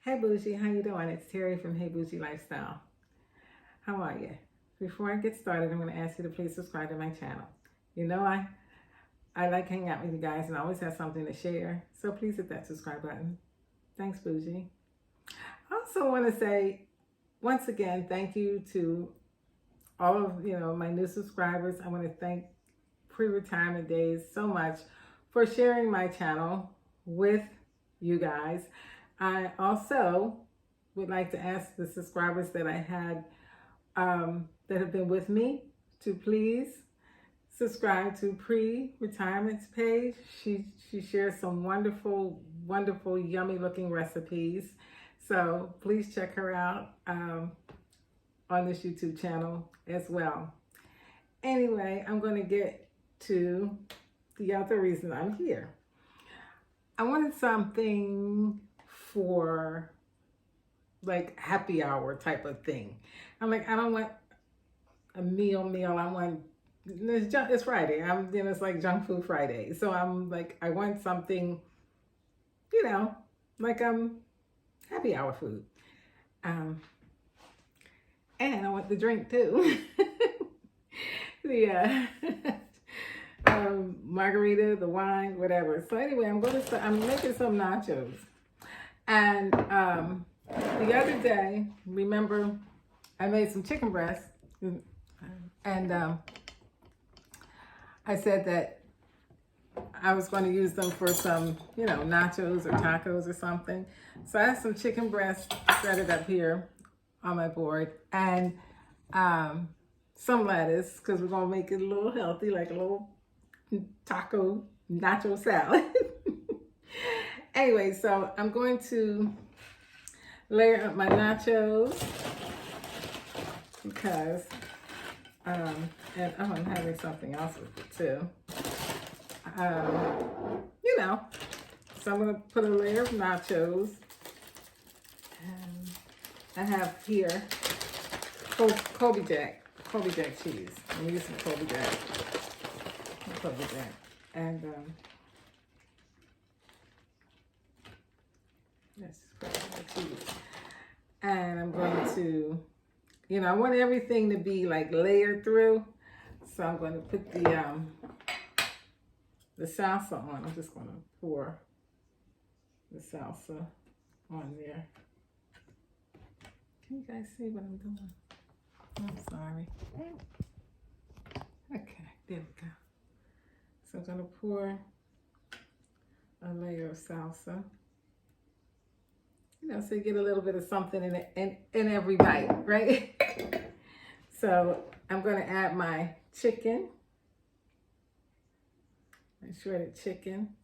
Hey Bougie, how you doing? It's Terry from Hey Bougie Lifestyle. How are you? Before I get started, I'm going to ask you to please subscribe to my channel. You know I like hanging out with you guys and I always have something to share. So please hit that subscribe button. Thanks, Bougie. I also want to say once again thank you to all of my new subscribers. I want to thank Pre-Retirement Days so much for sharing my channel with you guys. I also would like to ask the subscribers that I had that have been with me to please subscribe to Pre-Retirement's page. She shares some wonderful, yummy looking recipes. So please check her out on this YouTube channel as well. Anyway, I'm going to get to the other reason I'm here. I wanted something for like happy hour type of thing. I'm like, I don't want a meal. I want, it's Friday. It's like junk food Friday. So I'm like, I want something, like happy hour food. And I want the drink too. The margarita, the wine, whatever. So anyway, I'm making some nachos. And the other day, remember, I made some chicken breast, and I said that I was going to use them for some, nachos or tacos or something. So I have some chicken breast shredded up here on my board, and some lettuce, because we're going to make it a little healthy, like a little taco nacho salad. Anyway, so I'm going to layer up my nachos because, and I'm having something else with it too. So I'm going to put a layer of nachos. And I have here Colby Jack cheese. I'm using Colby Jack. And yes, cheese. And I'm going to, I want everything to be like layered through. So I'm going to put the salsa on. I'm just going to pour the salsa on there. Can you guys see what I'm doing? I'm sorry. Okay, there we go. So I'm going to pour a layer of salsa. So you get a little bit of something in every bite, right? So I'm going to add my chicken, my shredded chicken.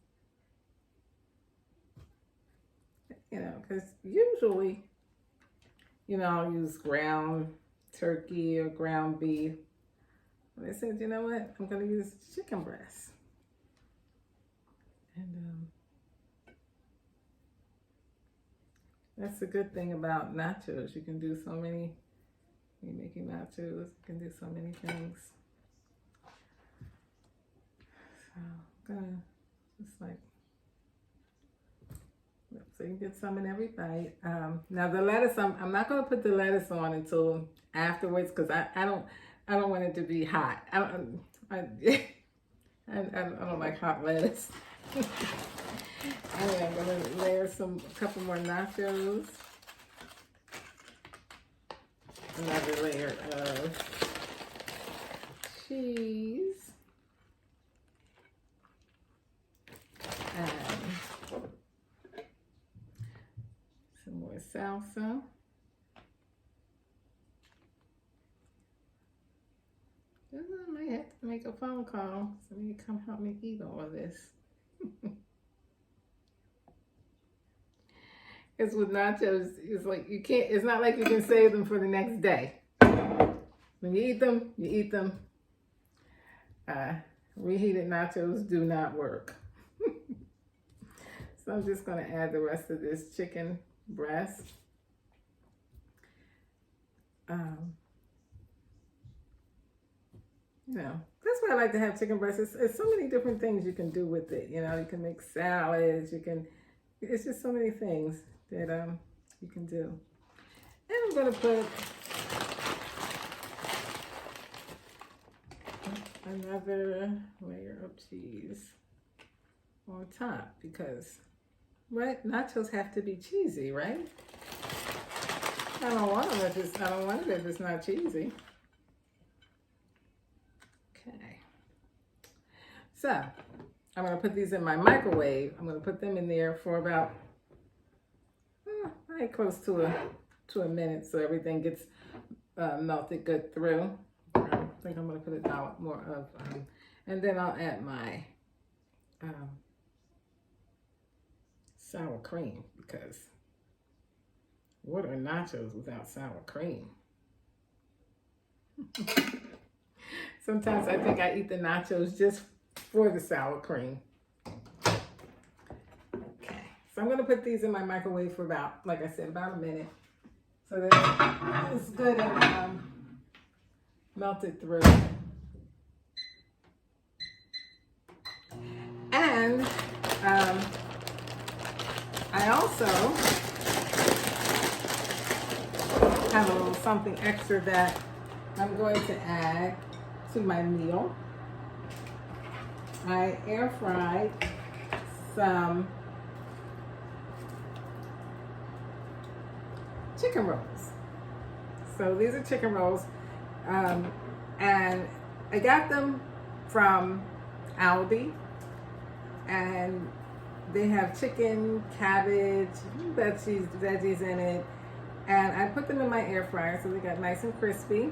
Because usually, I'll use ground turkey or ground beef. But I said, you know what? I'm going to use chicken breast. And that's the good thing about nachos. You can do so many, when you're making nachos, you can do so many things. So I'm gonna just like, so you get some in every bite. Now the lettuce, I'm not gonna put the lettuce on until afterwards because I don't want it to be hot. I don't like hot lettuce. Anyway, I'm going to layer a couple more nachos. Another layer of cheese. And some more salsa. I might have to make a phone call. Somebody come help me eat all of this. Because with nachos, it's like it's not like you can save them for the next day. When you eat them. Reheated nachos do not work. So I'm just going to add the rest of this chicken breast. That's why I like to have chicken breast. It's so many different things you can do with it. You can make salads. It's just so many things that you can do. And I'm going to put another layer of cheese on top because, right, nachos have to be cheesy, right? I don't want it if it's not cheesy. Okay. So, I'm going to put these in my microwave. I'm going to put them in there for about right close to a minute so everything gets melted good through. I think I'm going to put a dollop more of, and then I'll add my sour cream because what are nachos without sour cream? Sometimes I think I eat the nachos just for the sour cream. Okay, so I'm going to put these in my microwave for about, like I said, about a minute so that it's good and melted through. And I also have a little something extra that I'm going to add to my meal. I air fried some chicken rolls. So these are chicken rolls, and I got them from Aldi, and they have chicken, cabbage, veggies in it, and I put them in my air fryer so they got nice and crispy.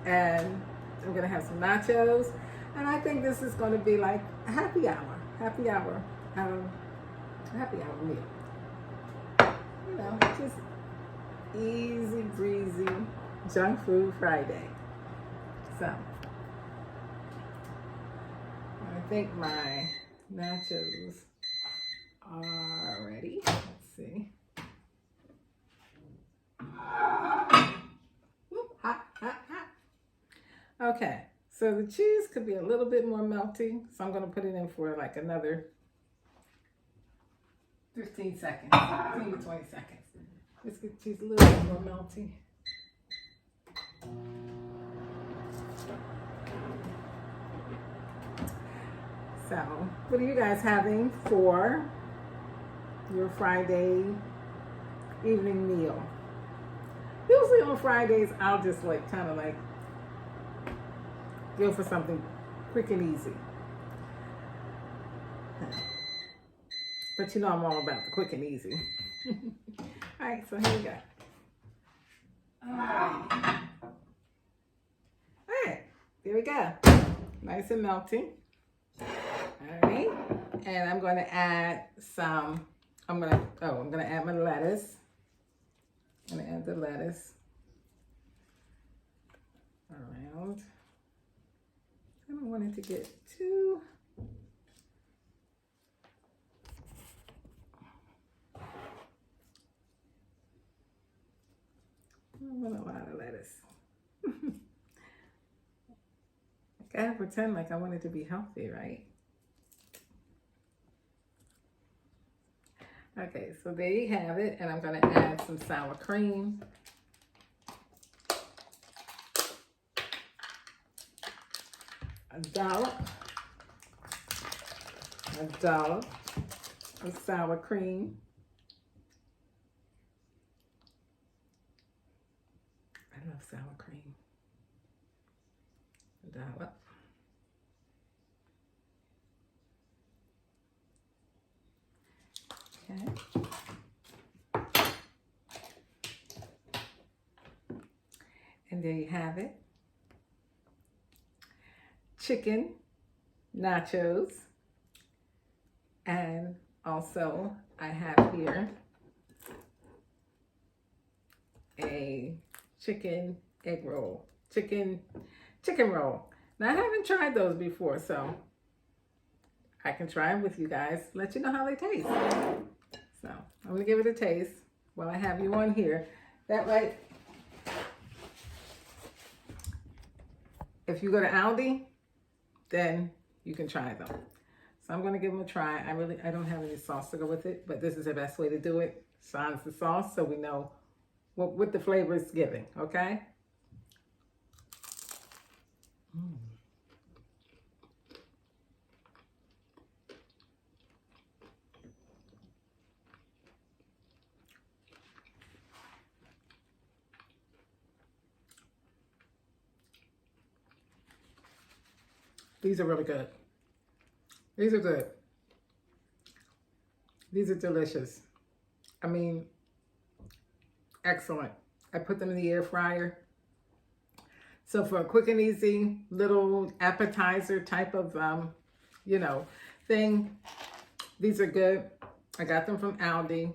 And I'm gonna have some nachos, and I think this is going to be like a happy hour meal. You know, just easy breezy junk food Friday. So I think my nachos are ready. Let's see. Hot, hot, hot. Okay, so the cheese could be a little bit more melty, so I'm going to put it in for like another 15 seconds, 15 to 20 seconds. Let's get the cheese a little bit more melty. So, what are you guys having for your Friday evening meal? Usually on Fridays, I'll just kind of go for something quick and easy. But you know I'm all about the quick and easy. All right, so here we go. All right, there we go. Nice and melty. All right, and I'm going to add some, I'm going to add my lettuce. I'm going to add the lettuce around. I don't want it to get too I want a lot of lettuce. I gotta pretend like I want it to be healthy, right? Okay, so there you have it, and I'm gonna add some sour cream. A dollop of sour cream. I love sour cream. A dollop. Okay. And there you have it. Chicken nachos. And also I have here a chicken egg roll. Chicken roll. Now I haven't tried those before, so I can try them with you guys. Let you know how they taste. So I'm gonna give it a taste while I have you on here. That way, if you go to Aldi, then you can try them. So I'm gonna give them a try. I don't have any sauce to go with it, but this is the best way to do it. shines the sauce so we know what the flavor is giving, okay? Mm. These are really good. These are good. These are delicious. I mean, excellent. I put them in the air fryer. So for a quick and easy little appetizer type of, you know, thing, these are good. I got them from Aldi,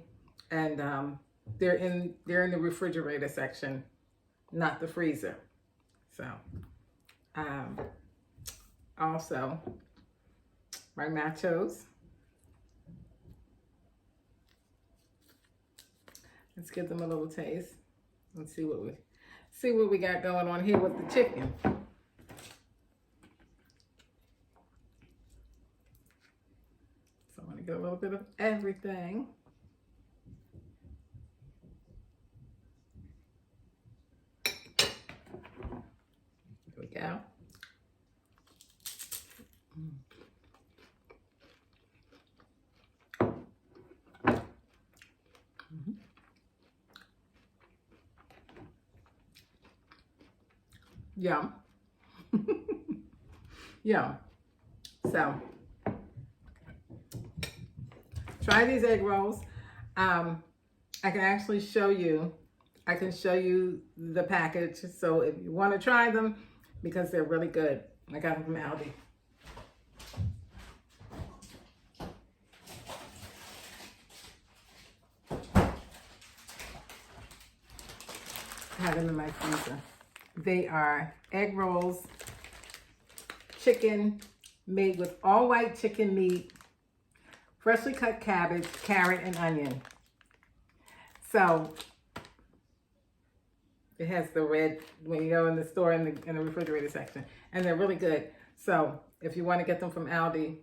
and they're in the refrigerator section, not the freezer. So, also my nachos. Let's give them a little taste. Let's see what we got going on here with the chicken. So I'm gonna get a little bit of everything. Here we go. Yum. Yum. So try these egg rolls. I can actually show you. I can show you the package. So if you want to try them, because they're really good. I got them from Aldi. I have them in my freezer. They are egg rolls, chicken made with all white chicken meat, freshly cut cabbage, carrot, and onion. So it has the red when you go in the store in the refrigerator section, and they're really good. So if you want to get them from Aldi,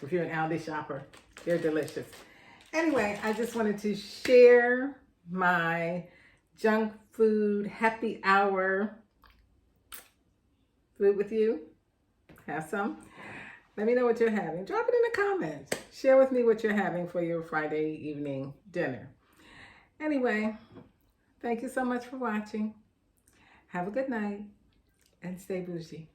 if you're an Aldi shopper, they're delicious. Anyway, I just wanted to share my junk food happy hour food with you. Have some. Let me know what you're having. Drop it in the comments. Share with me what you're having for your Friday evening dinner. Anyway, thank you so much for watching. Have a good night and stay bougie.